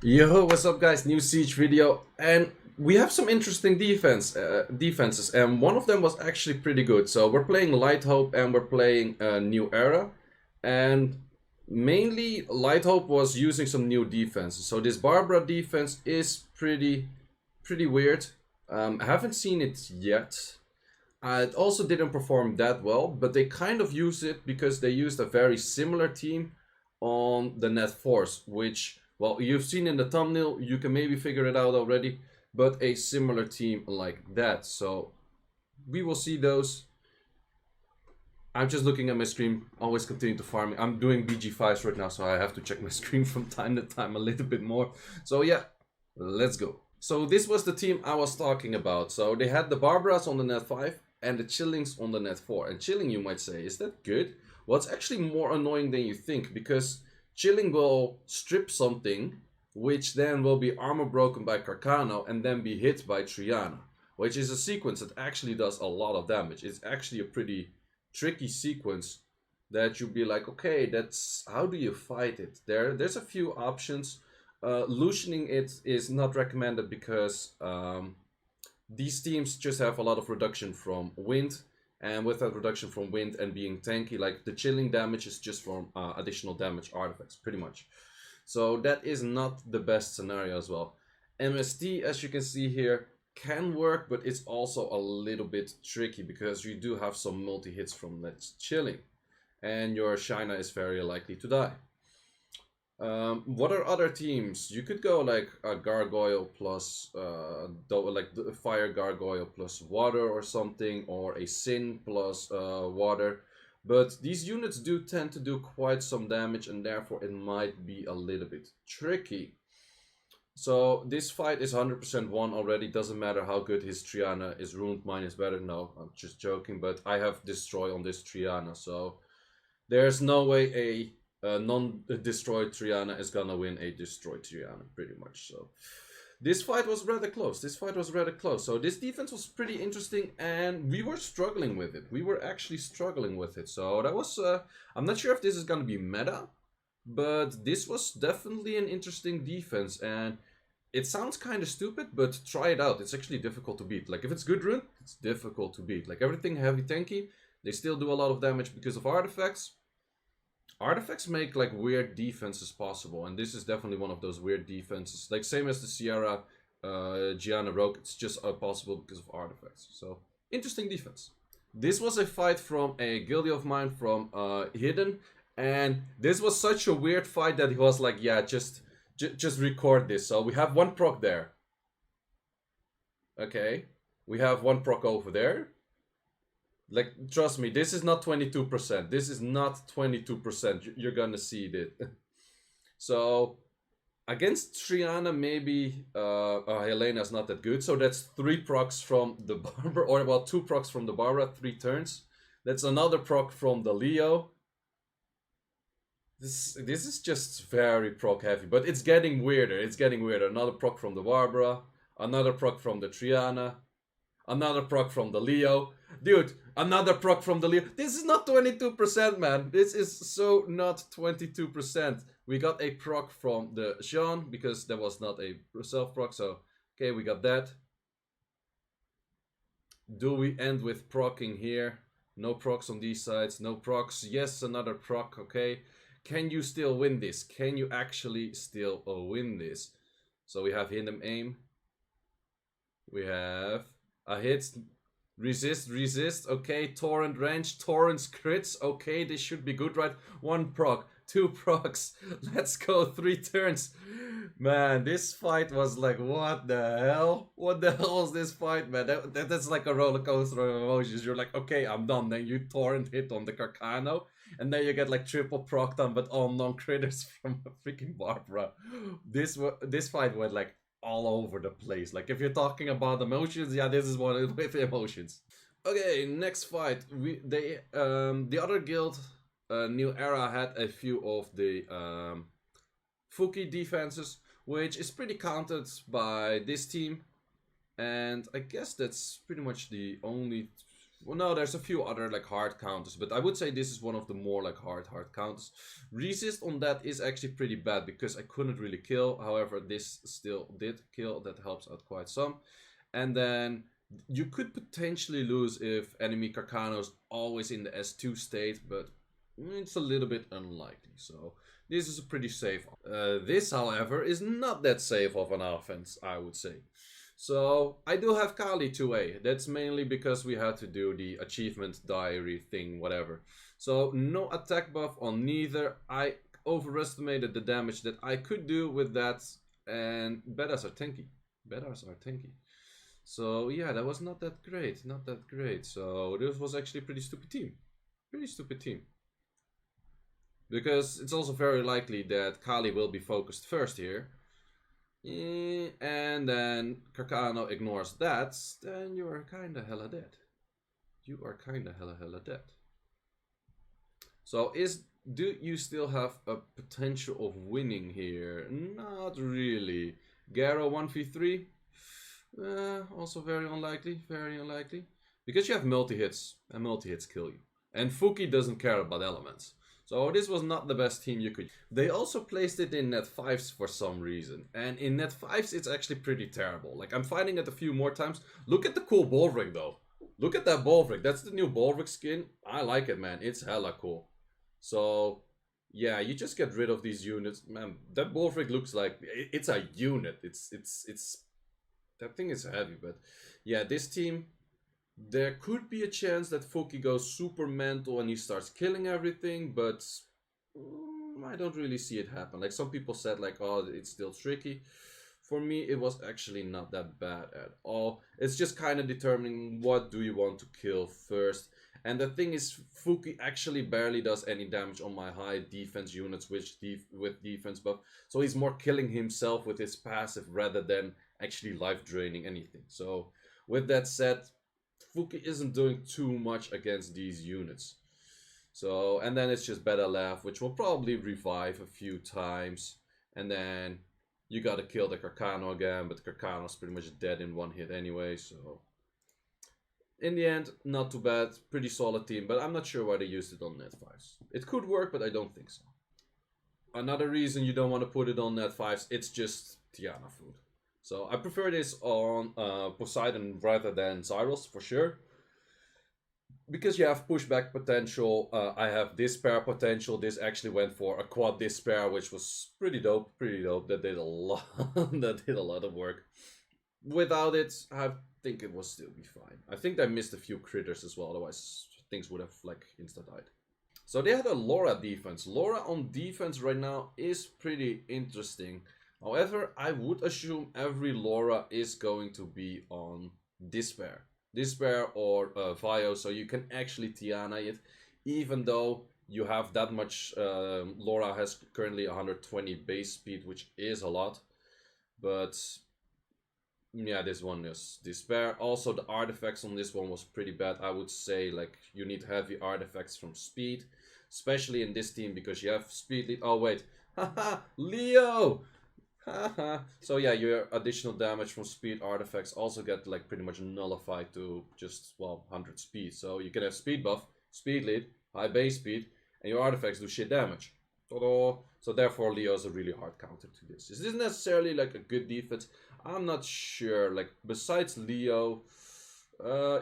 Yo, what's up, guys? New Siege video, and we have some interesting defenses, and one of them was actually pretty good. So we're playing Light Hope and we're playing New Era, and mainly Light Hope was using some new defenses. So this Barbara defense is pretty weird. I haven't seen it yet. It also didn't perform that well, but they kind of used it because they used a very similar team on the Net Force, which, well, you've seen in the thumbnail, you can maybe figure it out already, but a similar team like that. So we will see those. I'm just looking at my screen, always continue to farm. I'm doing BG5s right now, so I have to check my screen from time to time a little bit more. So yeah, let's go. So this was the team I was talking about. So they had the Barbaras on the net 5 and the Chillings on the net 4. And Chilling, you might say, is that good? Well, it's actually more annoying than you think, because Chilling will strip something, which then will be armor broken by Carcano and then be hit by Triana, which is a sequence that actually does a lot of damage. It's actually a pretty tricky sequence that you'll be like, okay, that's how do you fight it? There's a few options. Loosening it is not recommended because these teams just have a lot of reduction from wind, and with that reduction from wind and being tanky, like the chilling damage is just from additional damage artifacts, pretty much. So that is not the best scenario as well. MST, as you can see here, can work, but it's also a little bit tricky because you do have some multi-hits from that chilling, and your Shina is very likely to die. What are other teams? You could go like a gargoyle plus like the fire gargoyle plus water or something, or a sin plus water. But these units do tend to do quite some damage, and therefore it might be a little bit tricky. So this fight is 100% won already. Doesn't matter how good his Triana is. Ruined mine is better. No, I'm just joking. But I have destroy on this Triana, so there's no way a non-destroyed Triana is gonna win a destroyed Triana, pretty much. So this fight was rather close. So this defense was pretty interesting, and we were struggling with it. We were actually struggling with it. So that was. I'm not sure if this is gonna be meta, but this was definitely an interesting defense, and it sounds kind of stupid, but try it out. It's actually difficult to beat. Like, if it's good rune, it's difficult to beat. Like, everything heavy tanky, they still do a lot of damage because of artifacts. Artifacts make like weird defenses possible, and this is definitely one of those weird defenses. Like, same as the Sierra Gianna Rogue, it's just possible because of artifacts. So, interesting defense. This was a fight from a guildie of mine from Hidden, and this was such a weird fight that he was like, yeah, just record this. So we have one proc there. Okay. We have one proc over there. Like, trust me, this is not 22%. This is not 22%. You're gonna see it. So, against Triana, maybe Helena's not that good. So that's 3 procs from the Barbara, or well, 2 procs from the Barbara, 3 turns. That's another proc from the Leo. This is just very proc heavy, but it's getting weirder. It's getting weirder. Another proc from the Barbara, another proc from the Triana, another proc from the Leo. Dude, another proc from the Leo. This is not 22%, man. This is so not 22%. We got a proc from the Jean because there was not a self proc. So, okay, we got that. Do we end with procking here? No procs on these sides. No procs. Yes, another proc. Okay. Can you still win this? Can you actually still win this? So we have Hidden Aim. We have a hit. Resist. Okay, Torrent range. Torrent's crits. Okay, this should be good, right? 1 proc. 2 procs. Let's go. 3 turns. Man, this fight was like, what the hell? What the hell was this fight, man? That's like a roller coaster of emotions. You're like, okay, I'm done. Then you torrent hit on the Carcano, and then you get like triple proc done, but all non-critters from a freaking Barbara. This fight went like all over the place. Like, if you're talking about emotions, yeah, this is one with emotions. Okay, next fight. The other guild, New Era, had a few of the Fuki defenses, which is pretty countered by this team, and I guess that's pretty much the only Well, no, there's a few other like hard counters, but I would say this is one of the more like hard counters. Resist on that is actually pretty bad because I couldn't really kill. However, this still did kill. That helps out quite some. And then you could potentially lose if enemy Carcano's always in the S2 state, but it's a little bit unlikely. So this is a pretty safe. This, however, is not that safe of an offense, I would say. So I do have Kali 2A. That's mainly because we had to do the achievement diary thing, whatever. So no attack buff on neither. I overestimated the damage that I could do with that, and betas are tanky. Betas are tanky. So yeah, that was not that great, not that great. So this was actually a pretty stupid team. Pretty stupid team. Because it's also very likely that Kali will be focused first here. And then Carcano ignores that, then you are kinda hella dead. You are kinda hella dead. So do you still have a potential of winning here? Not really. Garo 1v3? Also very unlikely, very unlikely. Because you have multi-hits, and multi-hits kill you. And Fuki doesn't care about elements. So this was not the best team you could. They also placed it in net 5s for some reason. And in net 5s it's actually pretty terrible. Like I'm fighting it a few more times. Look at the cool Bolvrig though. Look at that Bolvrig. That's the new Bolvrig skin. I like it, man. It's hella cool. So yeah, you just get rid of these units. Man, that Bolvrig looks like it's a unit. It's that thing is heavy, but yeah, this team, there could be a chance that Fuki goes super mental and he starts killing everything, but I don't really see it happen. Like some people said, like, oh, it's still tricky. For me, it was actually not that bad at all. It's just kind of determining what do you want to kill first. And the thing is, Fuki actually barely does any damage on my high defense units with defense buff. So he's more killing himself with his passive rather than actually life draining anything. So with that said, Fuki isn't doing too much against these units. So, and then it's just Beta Laugh, which will probably revive a few times. And then you gotta kill the Carcano again, but the Carcano's pretty much dead in one hit anyway, so... In the end, not too bad, pretty solid team, but I'm not sure why they used it on net 5s. It could work, but I don't think so. Another reason you don't want to put it on net 5s, it's just Triana food. So I prefer this on Poseidon rather than Zyros, for sure. Because you have pushback potential, I have despair potential. This actually went for a quad despair, which was pretty dope, That did a lot, that did a lot of work. Without it, I think it will still be fine. I think I missed a few critters as well, otherwise things would have like insta-died. So they had a Laura defense. Laura on defense right now is pretty interesting. However, I would assume every Laura is going to be on Despair. Despair or Vio, so you can actually Tiana it, even though you have that much. Laura has currently 120 base speed, which is a lot. But yeah, this one is Despair. Also, the artifacts on this one was pretty bad. I would say like you need heavy artifacts from speed, especially in this team because you have speed lead. Oh wait, haha, Leo! So yeah, your additional damage from speed artifacts also get like pretty much nullified to just, well, 100 speed. So you can have speed buff, speed lead, high base speed, and your artifacts do shit damage. Ta-da! So therefore Leo is a really hard counter to this. Is this necessarily like a good defense? I'm not sure. Like besides Leo,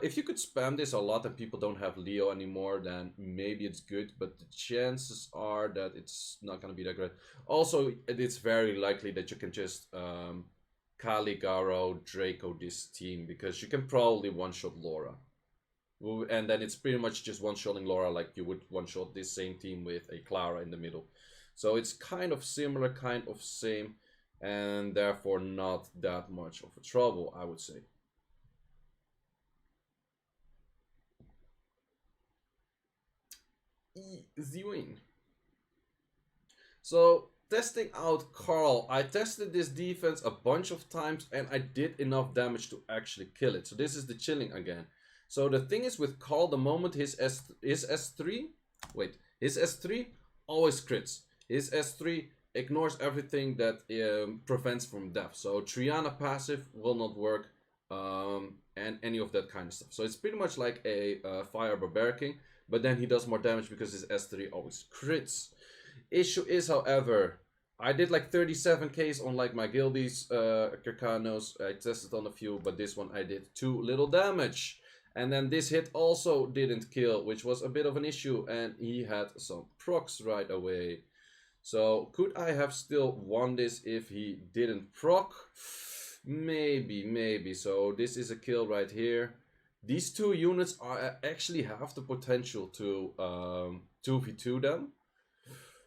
if you could spam this a lot and people don't have Leo anymore, then maybe it's good, but the chances are that it's not going to be that great. Also, it's very likely that you can just Kali, Garo, Draco this team, because you can probably one-shot Laura. And then it's pretty much just one-shotting Laura like you would one-shot this same team with a Clara in the middle. So it's kind of similar, kind of same, and therefore not that much of a trouble, I would say. The win. So testing out Karl, I tested this defense a bunch of times and I did enough damage to actually kill it. So this is the chilling again. So the thing is with Karl, the moment his S3 always crits. His S3 ignores everything that prevents from death. So Triana passive will not work. and any of that kind of stuff. So it's pretty much like a fire barbaric king, but then he does more damage because his S3 always crits. Issue is, however, I did like 37Ks on like my guildies, carcanos. I tested on a few, but this one I did too little damage. And then this hit also didn't kill, which was a bit of an issue, and he had some procs right away. So could I have still won this if he didn't proc? Maybe. So this is a kill right here. These two units are actually have the potential to 2v2 them.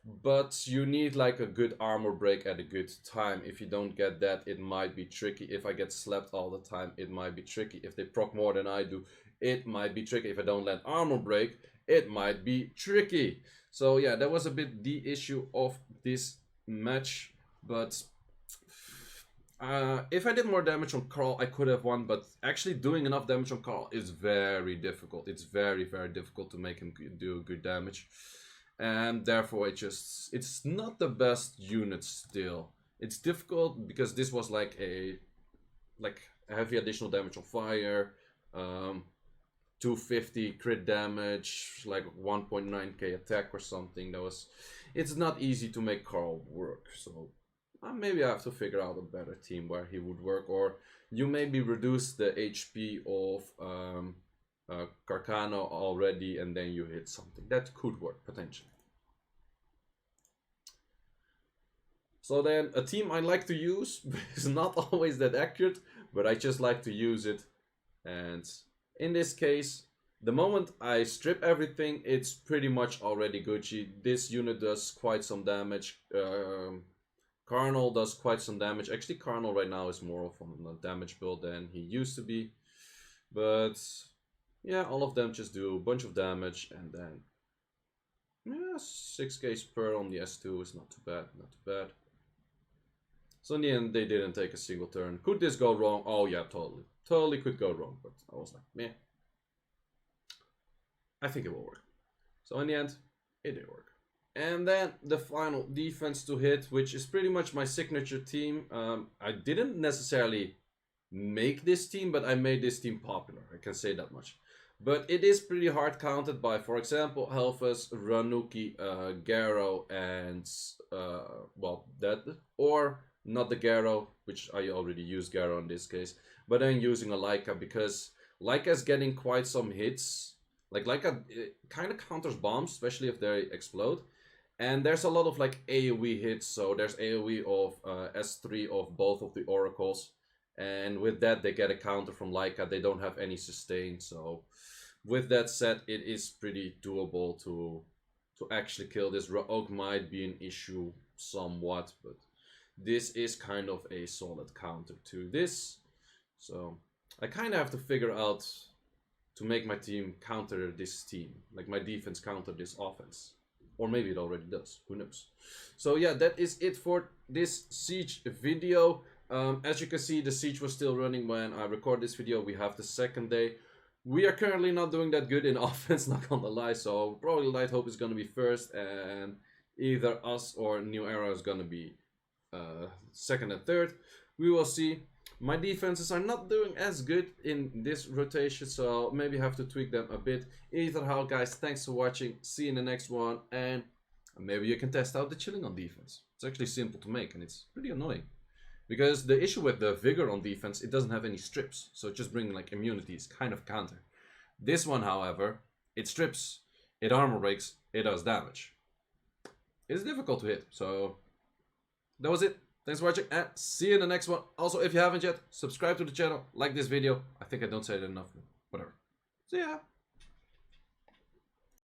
But you need like a good armor break at a good time. If you don't get that, it might be tricky. If I get slapped all the time, it might be tricky. If they proc more than I do, it might be tricky. If I don't let armor break, it might be tricky. So yeah, that was a bit the issue of this match. But if I did more damage on Karl, I could have won. But actually doing enough damage on Karl is very difficult. It's very difficult to make him do good damage. And therefore it's not the best unit still. It's difficult because this was like a heavy additional damage on fire, 250 crit damage, like 1.9k attack or something. It's not easy to make Karl work. So maybe I have to figure out a better team where he would work, or you maybe reduce the HP of carcano already, and then you hit something that could work potentially. So then a team I like to use is not always that accurate, but I just like to use it. And in this case, the moment I strip everything, it's pretty much already Gucci. This unit does quite some damage. Karl does quite some damage. Actually, Karl right now is more of a damage build than he used to be. But yeah, all of them just do a bunch of damage, and then yeah, 6k per on the S2 is not too bad. So in the end, they didn't take a single turn. Could this go wrong? Oh yeah, totally could go wrong. But I was like, meh. I think it will work. So in the end, it did work. And then the final defense to hit, which is pretty much my signature team. I didn't necessarily make this team, but I made this team popular. I can say that much. But it is pretty hard counted by, for example, Helfus, Ranuki, Garo, and well, that, or not the Garo, which I already used Garo in this case, but then using a Leica, because Leica's getting quite some hits. Like Leica kind of counters bombs, especially if they explode. And there's a lot of like AoE hits, so there's AoE of S3 of both of the oracles. And with that, they get a counter from Leica. They don't have any sustain, so with that said, it is pretty doable to actually kill this. Rogue might be an issue somewhat, but this is kind of a solid counter to this. So I kind of have to figure out to make my team counter this team, like my defense counter this offense. Or maybe it already does, who knows. So yeah, that is it for this Siege video. As you can see, the Siege was still running when I record this video. We have the second day. We are currently not doing that good in offense, not gonna lie, so probably Light Hope is gonna be first, and either us or New Era is gonna be second and third. We will see. My defenses are not doing as good in this rotation, so maybe have to tweak them a bit. Either how, guys, thanks for watching. See you in the next one, and maybe you can test out the chilling on defense. It's actually simple to make, and it's pretty annoying. Because the issue with the vigor on defense, it doesn't have any strips, so just bringing like immunity is kind of counter. This one, however, it strips, it armor breaks, it does damage. It's difficult to hit, so that was it. Thanks for watching, and see you in the next one. Also, if you haven't yet, subscribe to the channel, like this video. I think I don't say it enough, whatever. See ya!